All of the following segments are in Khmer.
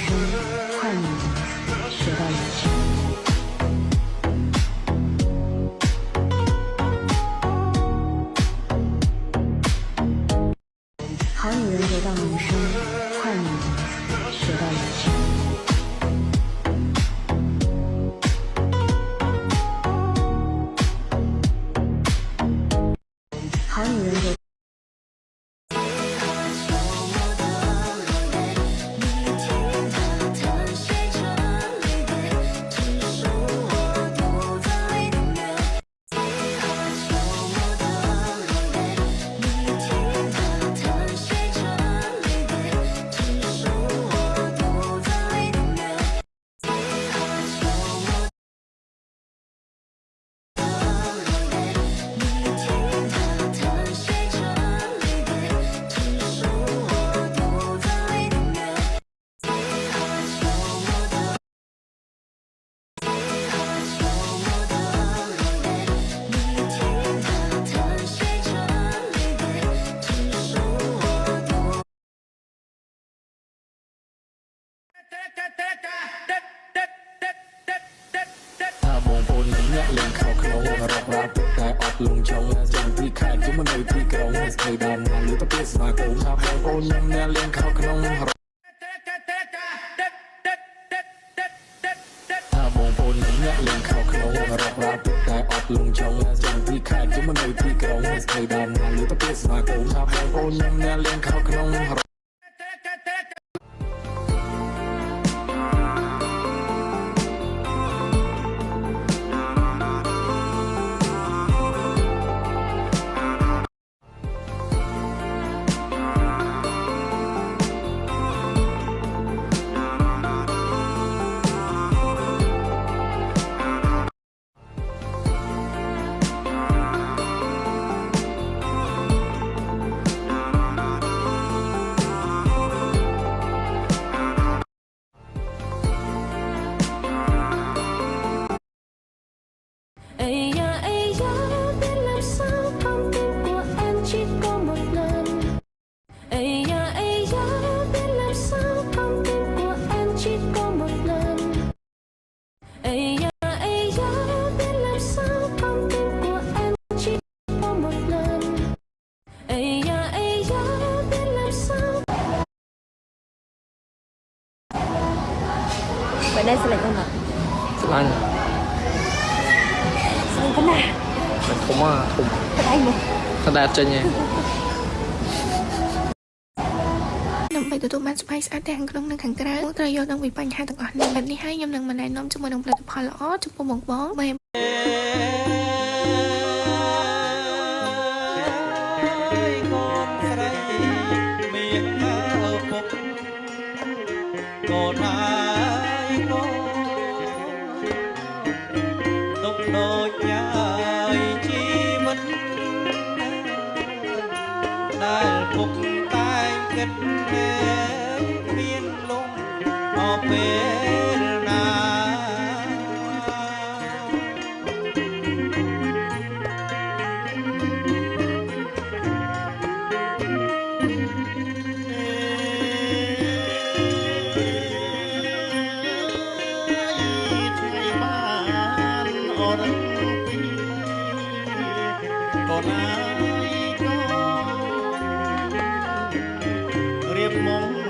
生快乐的学到语句。好女人得到名声，快乐的学到语句。好女人得。lên khao khao rọc rạp đại ọt lùng trống chẳng vì khải chúng mình nơi thì cầu thầy đàn mà lưới tập biết mà cũng sao ôn nhâm nè lên khao khao bồn bồn nhẹ lên khao khao rọc rạp đại ọt lùng trống chẳng vì khải chúng mình nơi thì cầu thầy đàn mà lưới tập biết mà cũng sao ôn nhâm nè lên khao khao Ây da, biết làm sao con tim của em chỉ có một lần. Ây da, biết làm sao con tim của em chỉ có một lần. Ây da, biết làm sao con tim của em chỉ có một lần. Ây da, biết làm sao. Bữa nay sẽ là con nào? Anh Cái nào? mình thùng thùng Cái đây mà. thật đẹp trên nha ដើម្បីទទួលបានសុខភាពស្អាតទាំងក្នុងនិងខាងក្រៅត្រូវយល់ដឹងពីបញ្ហាទាំងអស់នេះបែបនេះហើយខ្ញុំនឹងណែនាំជាមួយនឹងផលិតផលល្អចំពោះបងបែប Hãy subscribe cho kênh Ghiền Mì Gõ để không bỏ lỡ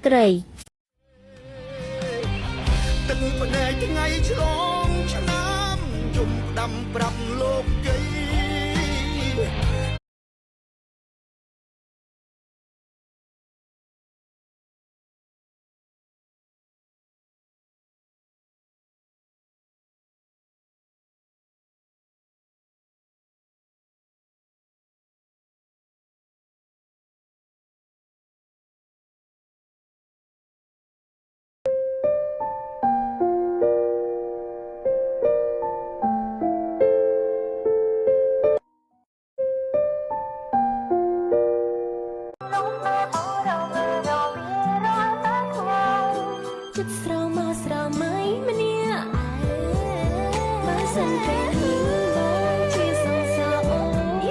ត្រី từng phần này từng ngày trong năm dùng đâm prap lốp câyចិត្តស្រោមកស្រោមៃម្នាក់បើសិនតែហ៊ឺមកជាសងសាអូន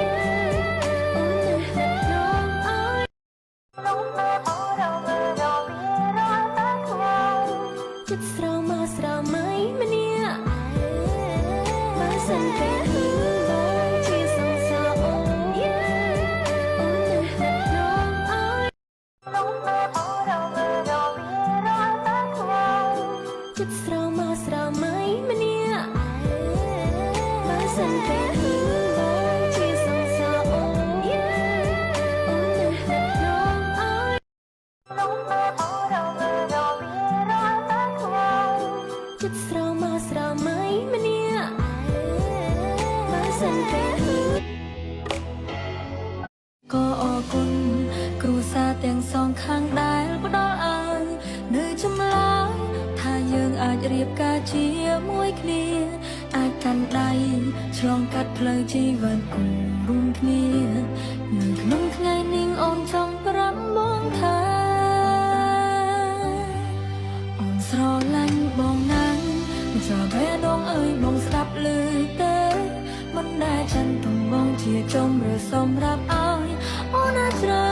អូននឹងតែនំអើយចិត្តស្រោមកស្រោមៃម្នាក់បើសិនតែហ៊ឺមកជាសងសាអូនអូននឹងតែនំអើយចិត្តស្រោមកស្រោមៃម្នាក់បើសិនតែហ៊ឺមកជាសងសាអូនអូននឹងតែនំអើយចិត្តស្រោមកស្រោមៃម្នាក់បើសិនតែហ៊ឺក៏អរគុណគ្រូសាទាំងសងខាងដែលផ្ដល់ឲ្យនៅចម្លើយថាយើងអាចរៀបការជាមួយគ្នាអាចកាន់ដៃឆ្លងកាត់ផ្លូវជីវិតគូរួមគ្នានៅក្នុងថ្ងៃនេះអូនចង់ប្រាប់បងថាអូនស្រឡាញ់បងណាស់ចាំបេះដូងអើយបងស្ដាប់ឮទេមិនដែលចិនទំបងជាចំឬសម្រាប់ឲ្យអូនអាចជ្រើ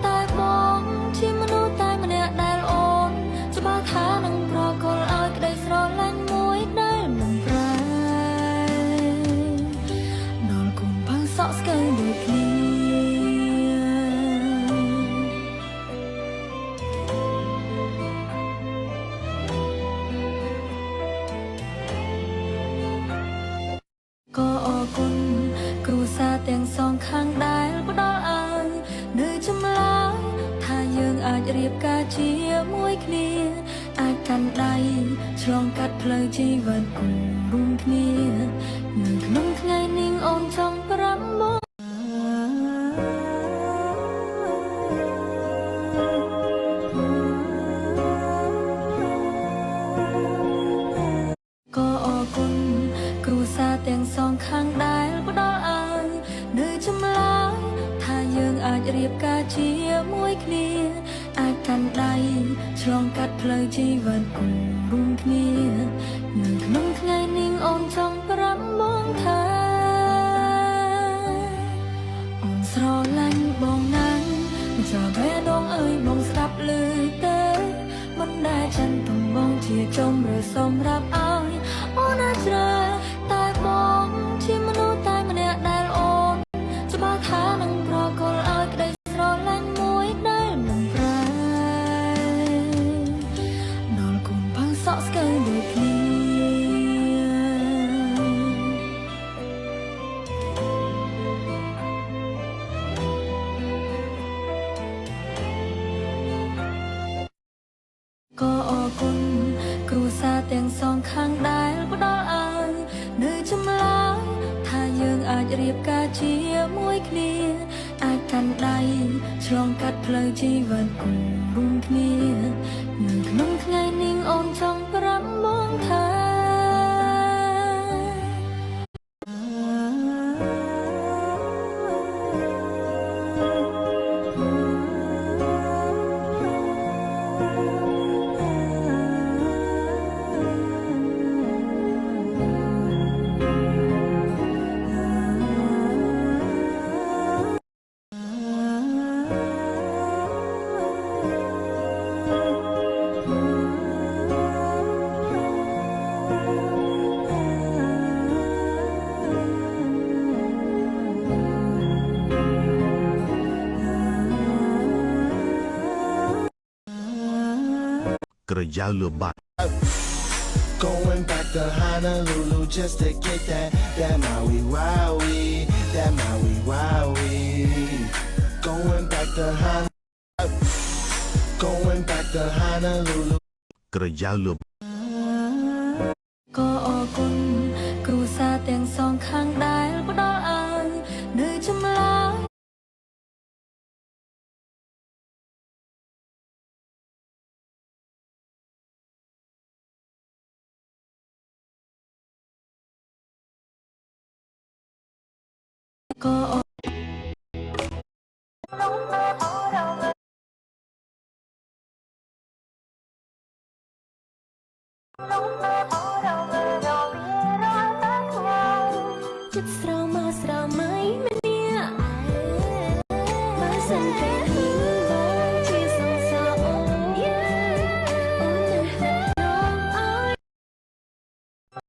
តែបងជាមនុស្សតែម្នាក់ដែលអូនច្បាស់ថានឹងប្រកល់ឲ្យក្តីស្រឡាញ់មួយដែលមិនប្រែដល់គុំផៅសក់ស្កើដូចគ្នាក៏អរគុណគ្រូសាទាំងសងខាងដែលផ្ដល់ឲ្យនៅចម្លើយថាយើងអាចរៀបការជាមួយគ្នាអាចកាន់ដៃឆ្លងកាត់ផ្លូវជីវិតគូរួមគ្នានៅក្នុងថ្ងៃនេះអូនចង់ប្រាប់បងក៏អរគុណគ្រូសាទាំងសងខាងដែលផ្ដល់ឲ្យនៅចម្លើយថាយើងអាចរៀបការជាមួយគ្នាអាចកាន់ដៃឆ្លងកាត់ផ្លូវជីវិតគូរួមគ្នានៅក្នុងថ្ងៃនេះអូនចង់ប្រាប់បងថាអូនស្រឡាញ់បងណាស់ចាំបេះដូងអើយបងស្ដាប់ឮទេមិនដែលចិនទំបងជាចំឬសម្រាប់ឲ្យអូនអាចជ្រើតែបងជាមនុស្សតែម្នាក់ដែលអូនច្បាស់ថានឹងប្រកល់ឲ្យក្តីស្រឡាញ់មួយដែលមិនប្រែដល់គុំផៅសក់ស្កើដូចគ្នាក៏អរគុណគ្រូសាទាំងសងខាងដែលផ្ដល់ឲ្យនៅចម្លើយថាយើងអាចរៀបការជាមួយគ្នាអាចកាន់ដៃឆ្លងកាត់ផ្លូវជីវិតគូរួមគ្នានៅក្នុងថ្ងៃនេះអូនចង់ប្រាប់បងថា ក្រយ៉ាវលឺបាត់ Going back to Honolulu just to get that Maui Wowie, that Maui Wowie. Going back to Going back to Honolulu. ក្រយ៉ាវលឺ ក៏អរគុណគ្រូសាទាំងសងខាងដែលផ្ដល់ឲ្យនៅចម្លើយក៏អរ